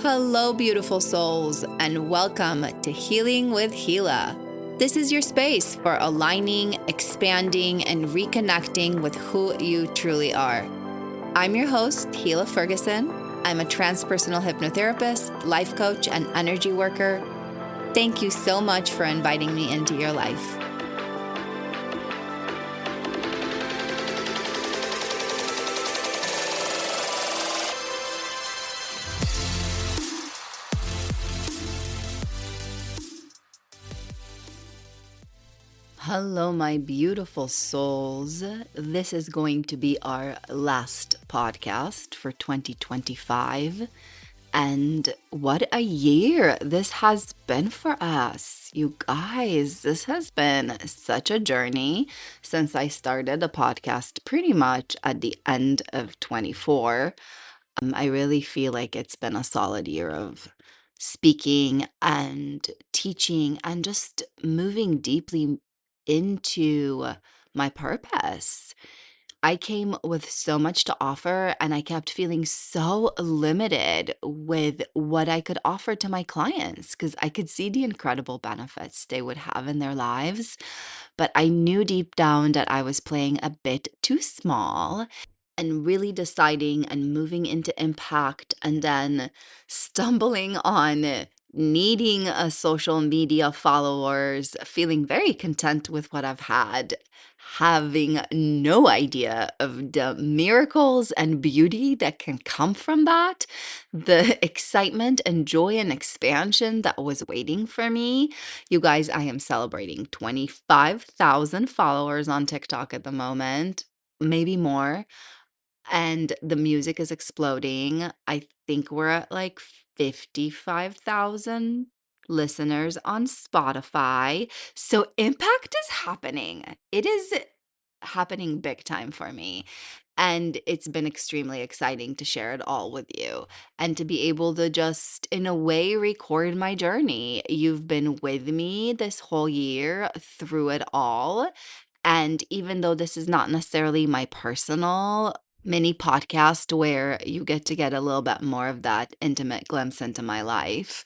Hello, beautiful souls, and welcome to Healing with Hila. This is your space for aligning, expanding, and reconnecting with who you truly are. I'm your host, Hila Ferguson. I'm a transpersonal hypnotherapist, life coach, and energy worker. Thank you so much for inviting me into your life. Hello, my beautiful souls. This is going to be our last podcast for 2025. And what a year this has been for us. You guys, this has been such a journey since I started the podcast pretty much at the end of 24. I really feel like it's been a solid year of speaking and teaching and just moving deeply into my purpose. I came with so much to offer, and I kept feeling so limited with what I could offer to my clients because I could see the incredible benefits they would have in their lives. But I knew deep down that I was playing a bit too small and really deciding and moving into impact and then stumbling on needing a social media followers, feeling very content with what I've had, having no idea of the miracles and beauty that can come from that, the excitement and joy and expansion that was waiting for me. You guys, I am celebrating 25,000 followers on TikTok at the moment, maybe more, and the music is exploding. I think we're at like 55,000 listeners on Spotify. So impact is happening. It is happening big time for me. And it's been extremely exciting to share it all with you and to be able to just, in a way, record my journey. You've been with me this whole year through it all. And even though this is not necessarily my personal mini podcast where you get a little bit more of that intimate glimpse into my life,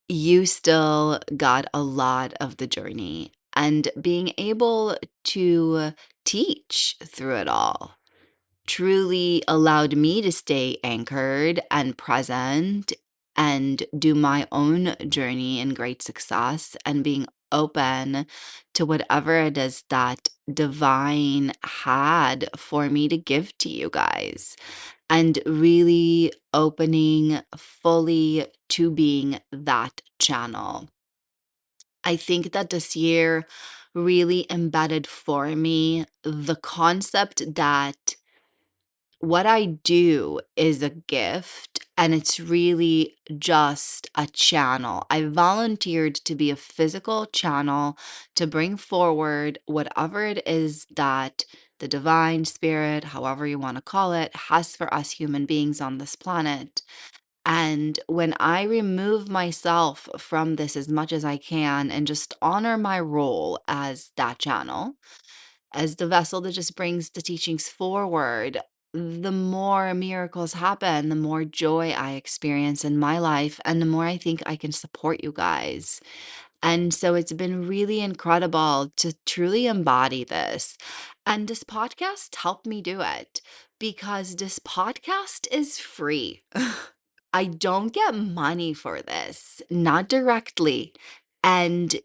you still got a lot of the journey and being able to teach through it all truly allowed me to stay anchored and present and do my own journey in great success and being open to whatever it is that divine had for me to give to you guys and really opening fully to being that channel. I think that this year really embedded for me the concept that what I do is a gift and it's really just a channel. I volunteered to be a physical channel to bring forward whatever it is that the divine spirit, however you want to call it, has for us human beings on this planet. And when I remove myself from this as much as I can and just honor my role as that channel, as the vessel that just brings the teachings forward, the more miracles happen, the more joy I experience in my life, and the more I think I can support you guys. And so it's been really incredible to truly embody this. And this podcast helped me do it because this podcast is free. I don't get money for this, not directly. And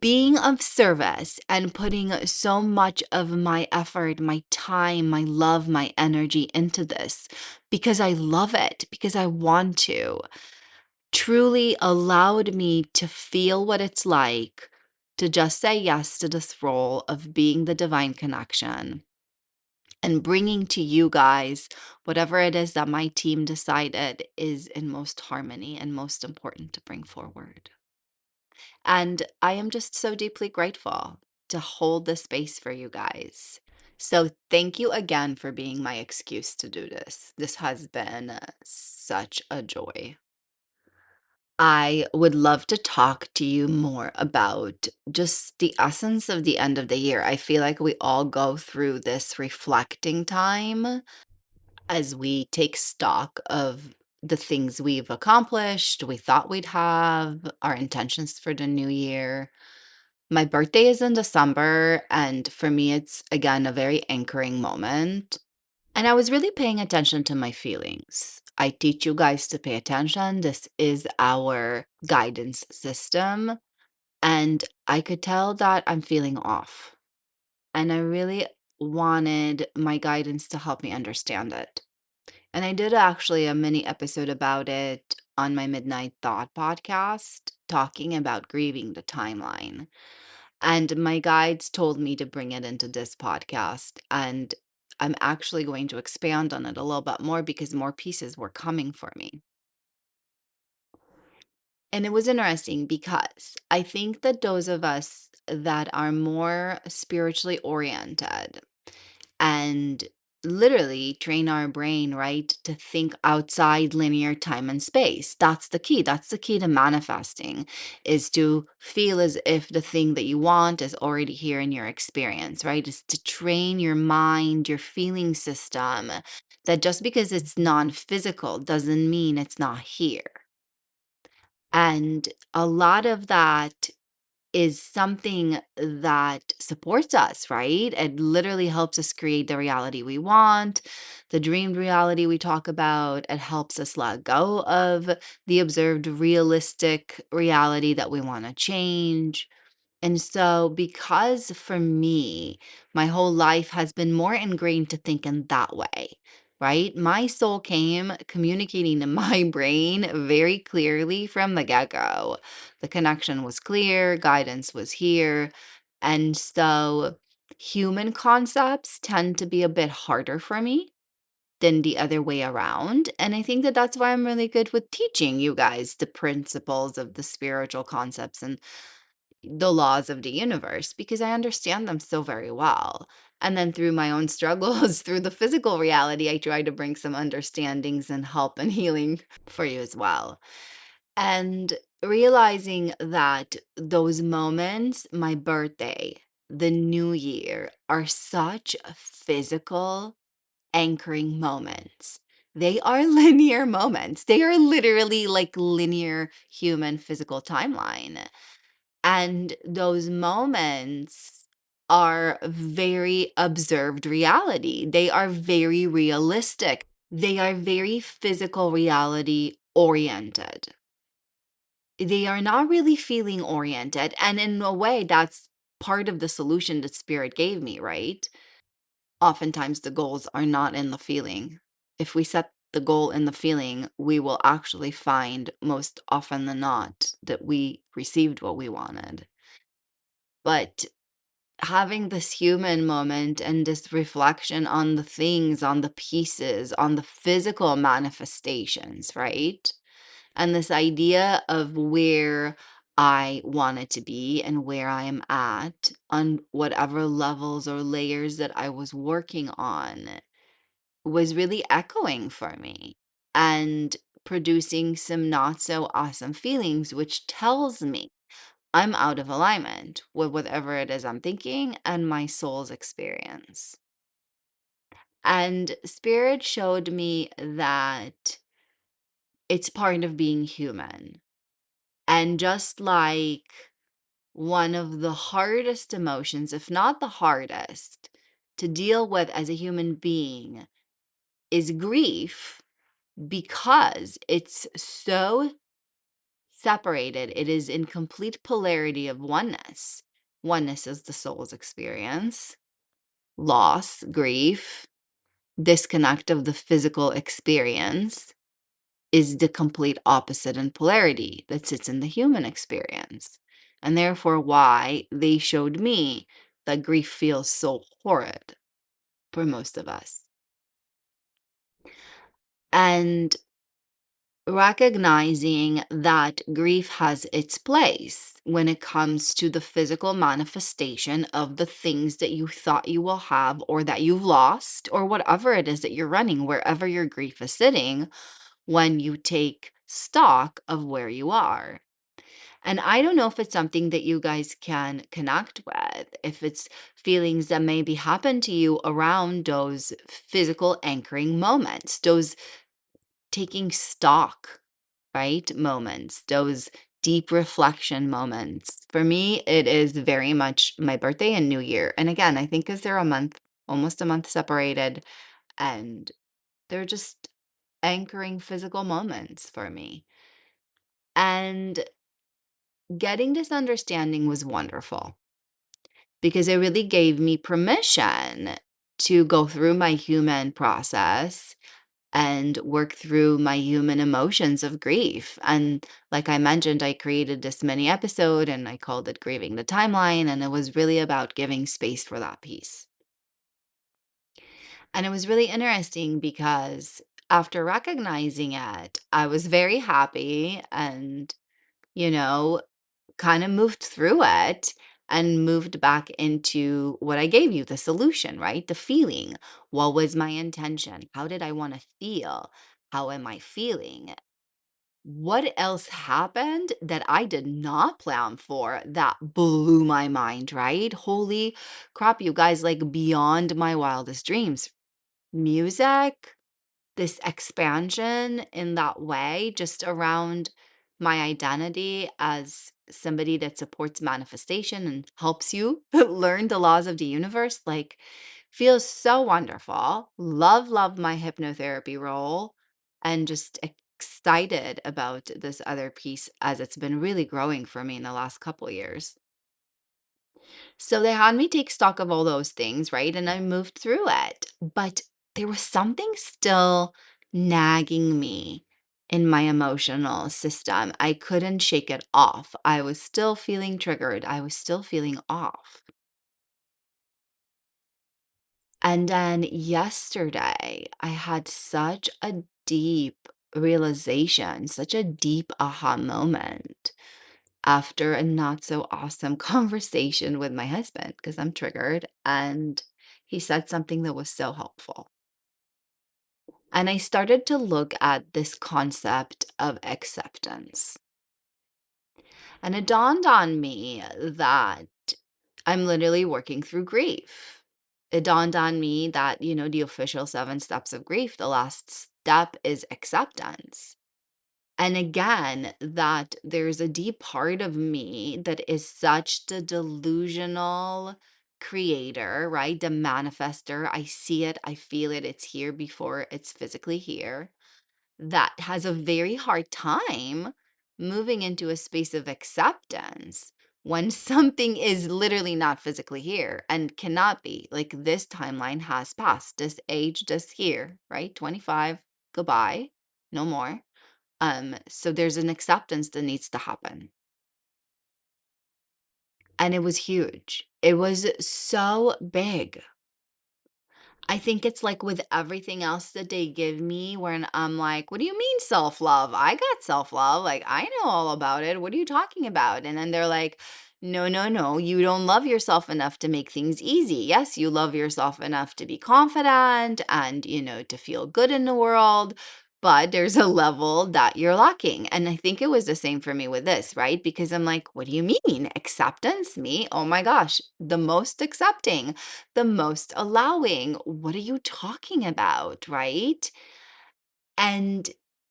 being of service and putting so much of my effort, my time, my love, my energy into this because I love it, because I want to, truly allowed me to feel what it's like to just say yes to this role of being the divine connection and bringing to you guys whatever it is that my team decided is in most harmony and most important to bring forward. And I am just so deeply grateful to hold the space for you guys. So, thank you again for being my excuse to do this. This has been such a joy. I would love to talk to you more about just the essence of the end of the year. I feel like we all go through this reflecting time as we take stock of the things we've accomplished, we thought we'd have, our intentions for the new year. My birthday is in December, and for me, it's again a very anchoring moment. And I was really paying attention to my feelings. I teach you guys to pay attention. This is our guidance system. And I could tell that I'm feeling off. And I really wanted my guidance to help me understand it. And I did actually a mini episode about it on my Midnight Thought podcast, talking about grieving the timeline. And my guides told me to bring it into this podcast. And I'm actually going to expand on it a little bit more because more pieces were coming for me. And it was interesting because I think that those of us that are more spiritually oriented and literally train our brain, right, to think outside linear time and space. That's the key. That's the key to manifesting, is to feel as if the thing that you want is already here in your experience, right? Is to train your mind, your feeling system, that just because it's non-physical doesn't mean it's not here. And a lot of that is something that supports us, right? It literally helps us create the reality we want, the dreamed reality we talk about. It helps us let go of the observed realistic reality that we want to change. And so, because for me, my whole life has been more ingrained to think in that way, right? My soul came communicating to my brain very clearly from the get go. The connection was clear, guidance was here. And so, human concepts tend to be a bit harder for me than the other way around. And I think that that's why I'm really good with teaching you guys the principles of the spiritual concepts and the laws of the universe, because I understand them so very well. And then through my own struggles, through the physical reality, I try to bring some understandings and help and healing for you as well. And realizing that those moments, my birthday, the new year, are such physical anchoring moments. They are linear moments. They are literally like linear human physical timeline. And those moments are very observed reality. They are very realistic. They are very physical reality oriented. They are not really feeling oriented. And in a way, that's part of the solution that spirit gave me, right? Oftentimes, the goals are not in the feeling. If we set the goal in the feeling, we will actually find most often than not that we received what we wanted. But having this human moment and this reflection on the things, on the pieces, on the physical manifestations, right? And this idea of where I wanted to be and where I am at on whatever levels or layers that I was working on was really echoing for me and producing some not so awesome feelings, which tells me I'm out of alignment with whatever it is I'm thinking and my soul's experience. And spirit showed me that it's part of being human. And just like one of the hardest emotions, if not the hardest, to deal with as a human being is grief, because it's so separated. It is in complete polarity of oneness. Oneness is the soul's experience, loss, grief, disconnect of the physical experience is the complete opposite in polarity that sits in the human experience. And therefore, why they showed me that grief feels so horrid for most of us. And recognizing that grief has its place when it comes to the physical manifestation of the things that you thought you will have or that you've lost or whatever it is that you're running, wherever your grief is sitting, when you take stock of where you are. And I don't know if it's something that you guys can connect with, if it's feelings that maybe happen to you around those physical anchoring moments, those taking stock, right? Moments, those deep reflection moments. For me, it is very much my birthday and New Year. And again, I think because they're almost a month separated, and they're just anchoring physical moments for me. And getting this understanding was wonderful because it really gave me permission to go through my human process and work through my human emotions of grief. And like I mentioned, I created this mini episode and I called it Grieving the Timeline. And it was really about giving space for that piece. And it was really interesting because after recognizing it, I was very happy and, you know, kind of moved through it and moved back into what I gave you, the solution, right? The feeling. What was my intention? How did I want to feel? How am I feeling? What else happened that I did not plan for that blew my mind, right? Holy crap, you guys, like beyond my wildest dreams. Music, this expansion in that way, just around my identity as somebody that supports manifestation and helps you learn the laws of the universe, like feels so wonderful. Love my hypnotherapy role and just excited about this other piece as it's been really growing for me in the last couple years. So they had me take stock of all those things, right? And I moved through it. But there was something still nagging me in my emotional system. I couldn't shake it off. I was still feeling triggered. I was still feeling off. And then yesterday, I had such a deep realization, such a deep aha moment after a not so awesome conversation with my husband because I'm triggered. And he said something that was so helpful. And I started to look at this concept of acceptance. And it dawned on me that I'm literally working through grief. It dawned on me that, the official 7 steps of grief, the last step is acceptance. And again, that there's a deep part of me that is such the delusional creator, right? The manifester. I see it, I feel it, it's here before it's physically here, that has a very hard time moving into a space of acceptance when something is literally not physically here and cannot be. Like this timeline has passed, this age, this here, right? 25, goodbye, no more. So there's an acceptance that needs to happen. And it was huge. It was so big. I think it's like with everything else that they give me when I'm like, "What do you mean self-love? I got self-love. Like, I know all about it. What are you talking about?" And then they're like, "No, no, no. You don't love yourself enough to make things easy. Yes, you love yourself enough to be confident and, to feel good in the world, but there's a level that you're lacking." And I think it was the same for me with this, right? Because I'm like, "What do you mean? Acceptance? Me? Oh my gosh, the most accepting, the most allowing. What are you talking about?" Right? And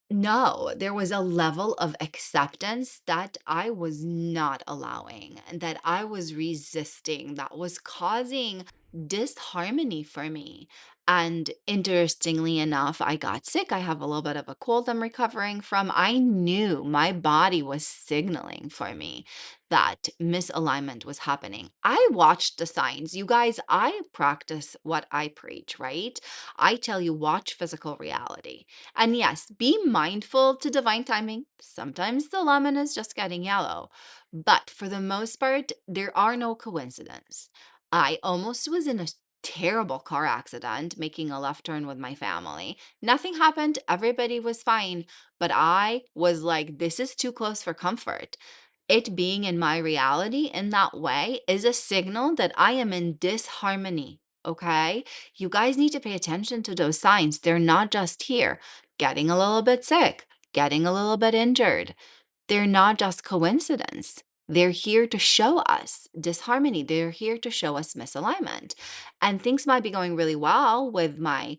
no, there was a level of acceptance that I was not allowing and that I was resisting, that was causing disharmony for me. And interestingly enough, I got sick. I have a little bit of a cold I'm recovering from. I knew my body was signaling for me that misalignment was happening. I watched the signs. You guys, I practice what I preach, right? I tell you, watch physical reality. And yes, be mindful to divine timing. Sometimes the lemon is just getting yellow. But for the most part, there are no coincidences. I almost was in a terrible car accident making a left turn with my family. Nothing happened. Everybody was fine. But I was like, this is too close for comfort. It being in my reality in that way is a signal that I am in disharmony. Okay. You guys need to pay attention to those signs. They're not just here getting a little bit sick, getting a little bit injured. They're not just coincidence. They're here to show us disharmony. They're here to show us misalignment. And things might be going really well with my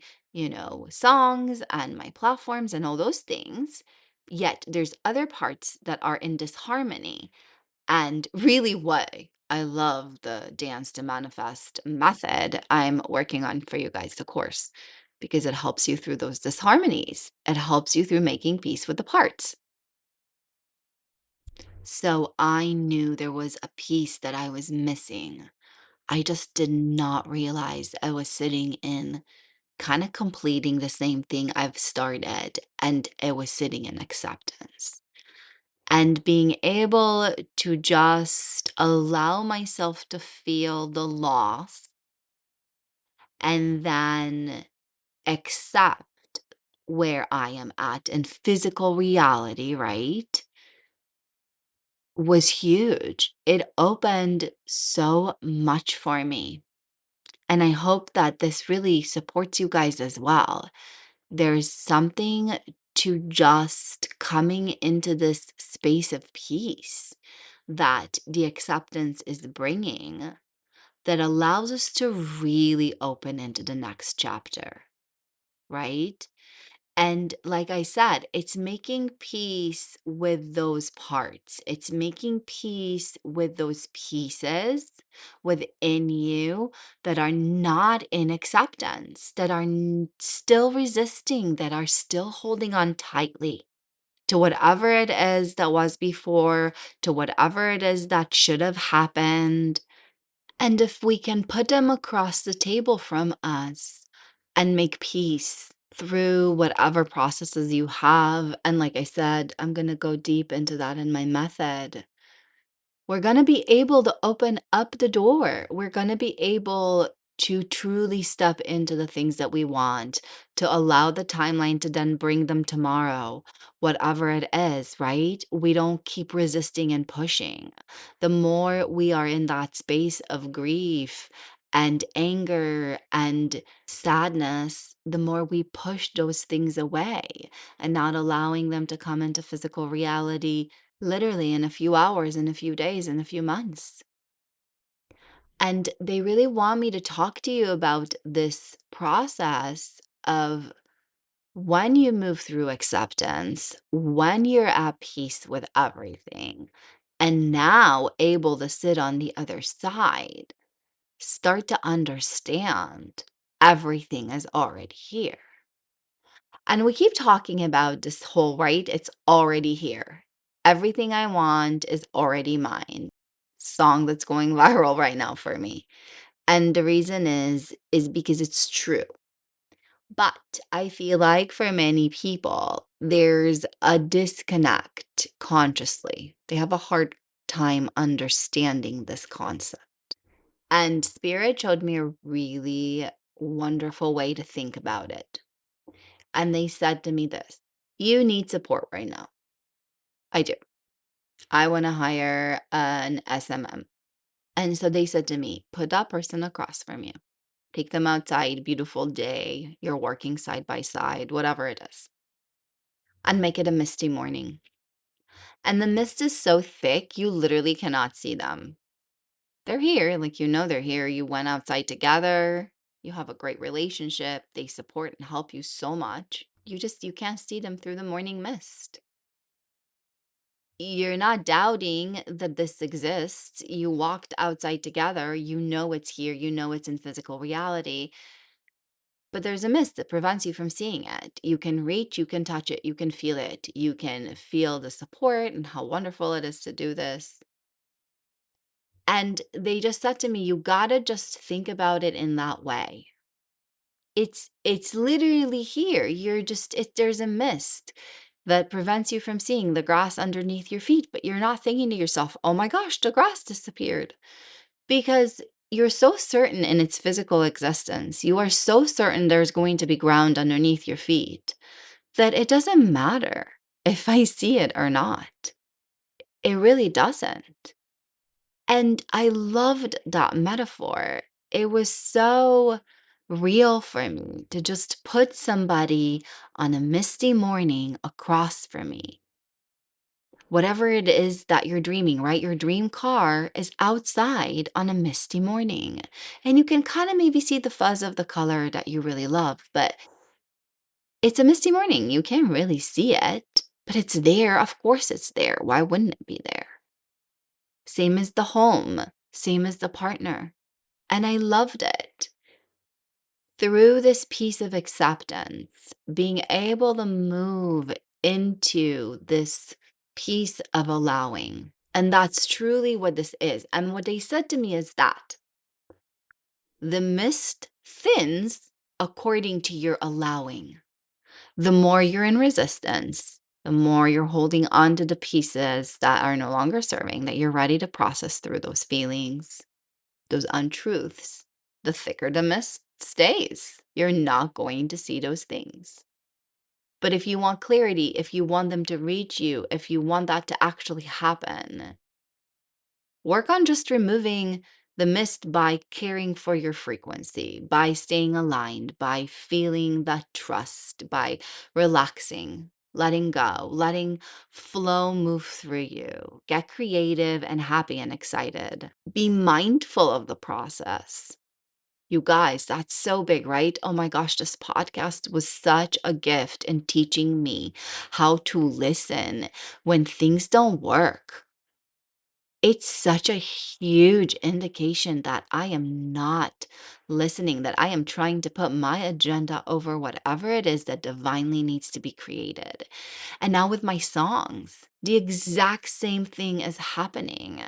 songs and my platforms and all those things. Yet there's other parts that are in disharmony. And really, what I love the Dance to Manifest method I'm working on for you guys, the course, because it helps you through those disharmonies. It helps you through making peace with the parts. So I knew there was a piece that I was missing. I just did not realize I was sitting in kind of completing the same thing I've started, and it was sitting in acceptance. And being able to just allow myself to feel the loss and then accept where I am at in physical reality, right? Was huge. It opened so much for me. And I hope that this really supports you guys as well. There's something to just coming into this space of peace that the acceptance is bringing that allows us to really open into the next chapter, right? And like I said, it's making peace with those parts. It's making peace with those pieces within you that are not in acceptance, that are still resisting, that are still holding on tightly to whatever it is that was before, to whatever it is that should have happened. And if we can put them across the table from us and make peace through whatever processes you have, and like I said, I'm going to go deep into that in my method. We're going to be able to open up the door. We're going to be able to truly step into the things that we want, to allow the timeline to then bring them tomorrow, whatever it is, right? We don't keep resisting and pushing. The more we are in that space of grief and anger and sadness, the more we push those things away and not allowing them to come into physical reality literally in a few hours, in a few days, in a few months. And they really want me to talk to you about this process of when you move through acceptance, when you're at peace with everything, and now able to sit on the other side, start to understand everything is already here. And we keep talking about this whole, right? It's already here. Everything I want is already mine. Song that's going viral right now for me. And the reason is because it's true. But I feel like for many people, there's a disconnect consciously. They have a hard time understanding this concept. And Spirit showed me a really wonderful way to think about it. And they said to me this: you need support right now. I do. I want to hire an SMM. And so they said to me, put that person across from you. Take them outside, beautiful day. You're working side by side, whatever it is, and make it a misty morning. And the mist is so thick, you literally cannot see them. They're here, like they're here. You went outside together. You have a great relationship. They support and help you so much. You can't see them through the morning mist. You're not doubting that this exists. You walked outside together. You know it's here. You know it's in physical reality. But there's a mist that prevents you from seeing it. You can reach, you can touch it, you can feel it. You can feel the support and how wonderful it is to do this. And they just said to me, you gotta just think about it in that way. It's literally here. There's a mist that prevents you from seeing the grass underneath your feet, but you're not thinking to yourself, "Oh my gosh, the grass disappeared." Because you're so certain in its physical existence. You are so certain there's going to be ground underneath your feet that it doesn't matter if I see it or not. It really doesn't. And I loved that metaphor. It was so real for me to just put somebody on a misty morning across from me. Whatever it is that you're dreaming, right? Your dream car is outside on a misty morning. And you can kind of maybe see the fuzz of the color that you really love, but It's a misty morning. You can't really see it, but it's there. Of course it's there. Why wouldn't it be there? Same as the home, same as the partner. And I loved it. Through this piece of acceptance, being able to move into this piece of allowing. And that's truly what this is. And what they said to me is that the mist thins according to your allowing. The more you're in resistance, the more you're holding on to the pieces that are no longer serving, that you're ready to process through those feelings, those untruths, the thicker the mist stays. You're not going to see those things. But if you want clarity, if you want them to reach you, if you want that to actually happen, work on just removing the mist by caring for your frequency, by staying aligned, by feeling that trust, by relaxing, letting go, letting flow move through you. Get creative and happy and excited. Be mindful of the process. You guys, that's so big, right? Oh my gosh, this podcast was such a gift in teaching me how to listen when things don't work. It's such a huge indication that I am not listening, that I am trying to put my agenda over whatever it is that divinely needs to be created. And now with my songs, the exact same thing is happening.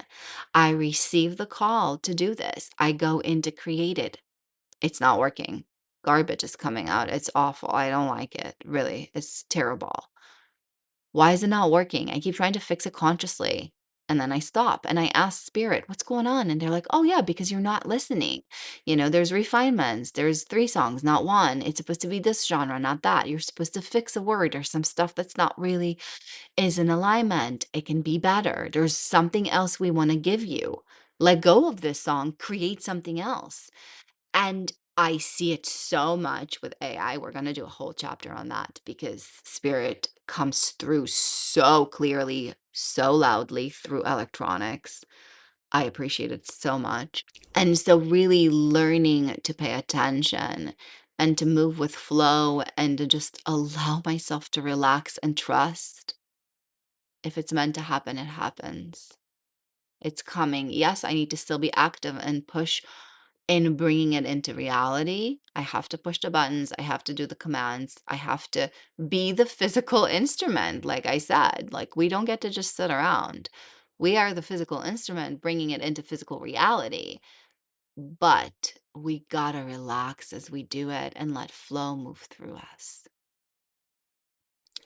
I receive the call to do this. I go in to create it. It's not working. Garbage is coming out. It's awful. I don't like it. Really, it's terrible. Why is it not working? I keep trying to fix it consciously. And then I stop and I ask spirit, what's going on? And they're like, oh, yeah, because you're not listening. There's refinements. There's three songs, not one. It's supposed to be this genre, not that. You're supposed to fix a word or some stuff that's not really is in alignment. It can be better. There's something else we want to give you. Let go of this song, create something else. And I see it so much with AI. We're going to do a whole chapter on that because spirit comes through so clearly, so loudly through electronics. I appreciate it so much. And so, really learning to pay attention and to move with flow and to just allow myself to relax and trust. If it's meant to happen, it happens. It's coming. Yes, I need to still be active and push in bringing it into reality. I have to push the buttons. I have to do the commands. I have to be the physical instrument. Like I said, like we don't get to just sit around. We are the physical instrument bringing it into physical reality. But we gotta relax as we do it and let flow move through us.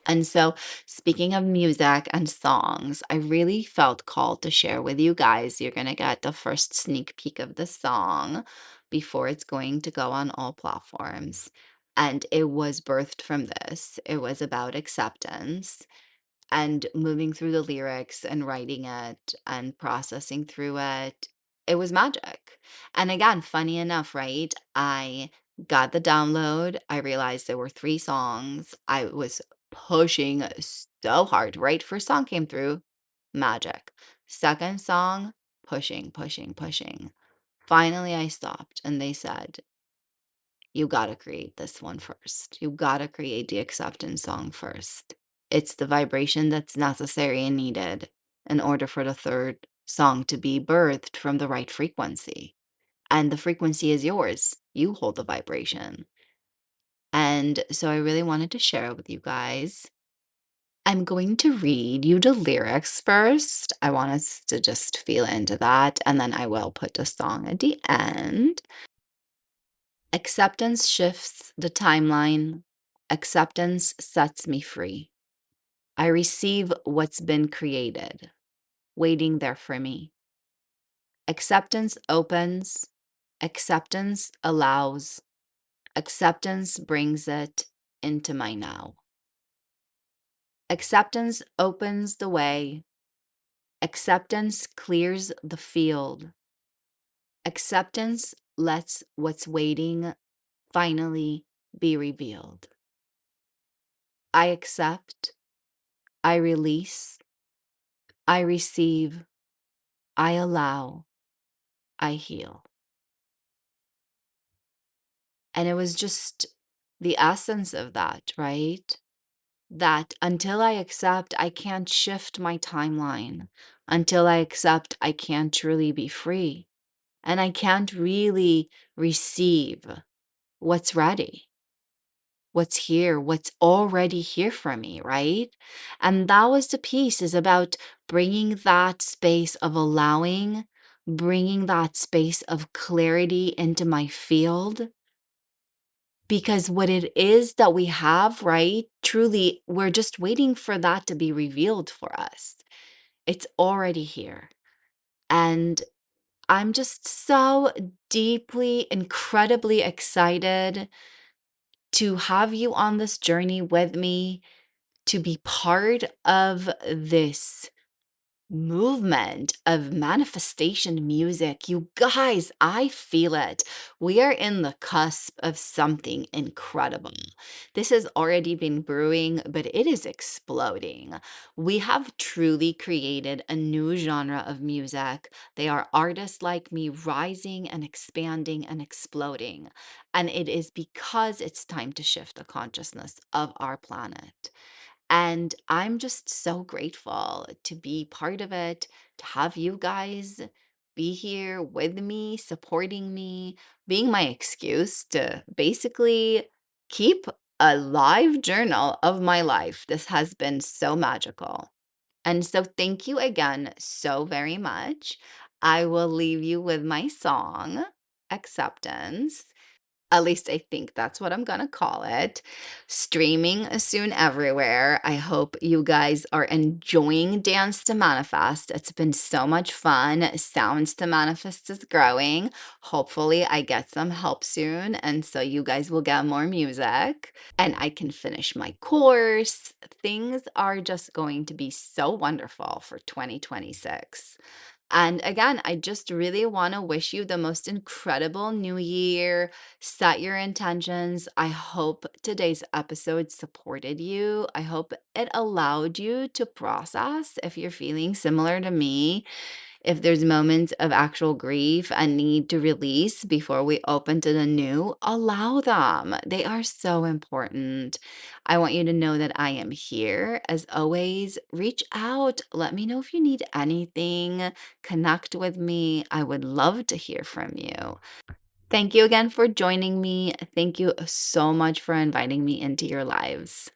And so, speaking of music and songs, I really felt called to share with you guys. You're going to get the first sneak peek of the song before it's going to go on all platforms. And it was birthed from this. It was about acceptance and moving through the lyrics and writing it and processing through it. It was magic. And again, funny enough, right? I got the download. I realized there were three songs. I was pushing so hard, right? First song came through, magic. Second song, pushing, pushing, pushing. Finally, I stopped and they said, you got to create this one first. You got to create the acceptance song first. It's the vibration that's necessary and needed in order for the third song to be birthed from the right frequency. And the frequency is yours. You hold the vibration. And so I really wanted to share it with you guys. I'm going to read you the lyrics first. I want us to just feel into that. And then I will put the song at the end. Acceptance shifts the timeline. Acceptance sets me free. I receive what's been created, waiting there for me. Acceptance opens. Acceptance allows. Acceptance brings it into my now. Acceptance opens the way. Acceptance clears the field. Acceptance lets what's waiting finally be revealed. I accept. I release. I receive. I allow. I heal. And it was just the essence of that, right? That until I accept, I can't shift my timeline. Until I accept, I can't truly be free. And I can't really receive what's ready, what's here, what's already here for me, right? And that was the piece is about bringing that space of allowing, bringing that space of clarity into my field. Because what it is that we have, right? Truly, we're just waiting for that to be revealed for us. It's already here. And I'm just so deeply, incredibly excited to have you on this journey with me, to be part of this movement of manifestation music. You guys, I feel it. We are in the cusp of something incredible. This has already been brewing, but it is exploding. We have truly created a new genre of music. They are artists like me rising and expanding and exploding. And it is because it's time to shift the consciousness of our planet. And I'm just so grateful to be part of it, to have you guys be here with me, supporting me, being my excuse to basically keep a live journal of my life. This has been so magical. And so, thank you again so very much. I will leave you with my song, Acceptance. At least I think that's what I'm gonna call it. Streaming soon everywhere. I hope you guys are enjoying Dance to Manifest. It's been so much fun. Sounds to Manifest is growing. Hopefully, I get some help soon, and so you guys will get more music, and I can finish my course. Things are just going to be so wonderful for 2026. And again, I just really want to wish you the most incredible new year. Set your intentions. I hope today's episode supported you. I hope it allowed you to process if you're feeling similar to me, if there's moments of actual grief and need to release before we open to the new, allow them. They are so important. I want you to know that I am here. As always, reach out. Let me know if you need anything. Connect with me. I would love to hear from you. Thank you again for joining me. Thank you so much for inviting me into your lives.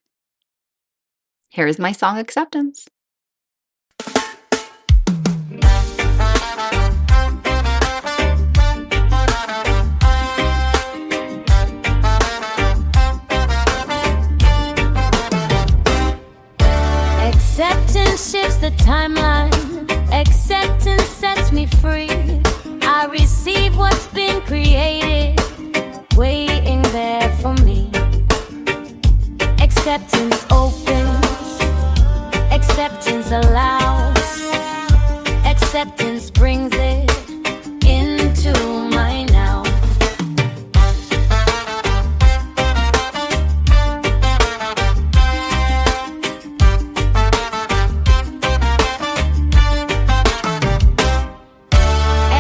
Here's my song, Acceptance. Acceptance shifts the timeline. Acceptance sets me free. I receive what's been created, waiting there for me. Acceptance opens. Acceptance allows. Acceptance brings it into my now.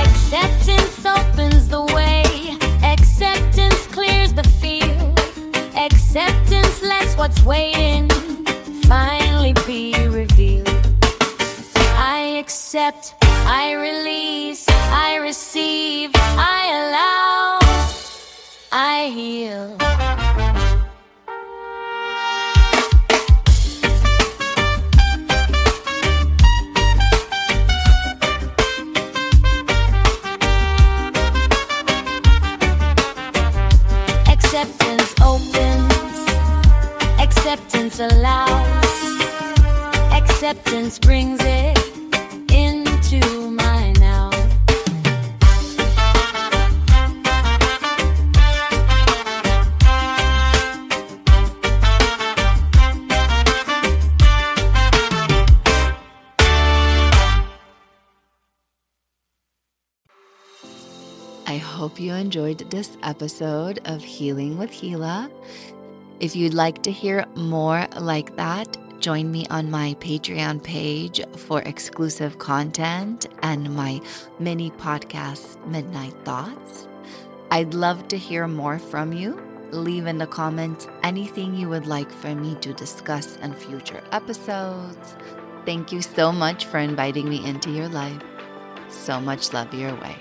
Acceptance opens the way. Acceptance clears the field. Acceptance lets what's waiting finally be revealed. I accept, I release, I receive, I allow, I heal. Acceptance opens, acceptance allows, acceptance brings it into my now. I hope you enjoyed this episode of Healing with Hila. If you'd like to hear more like that, join me on my Patreon page for exclusive content and my mini podcast, Midnight Thoughts. I'd love to hear more from you. Leave in the comments anything you would like for me to discuss in future episodes. Thank you so much for inviting me into your life. So much love your way.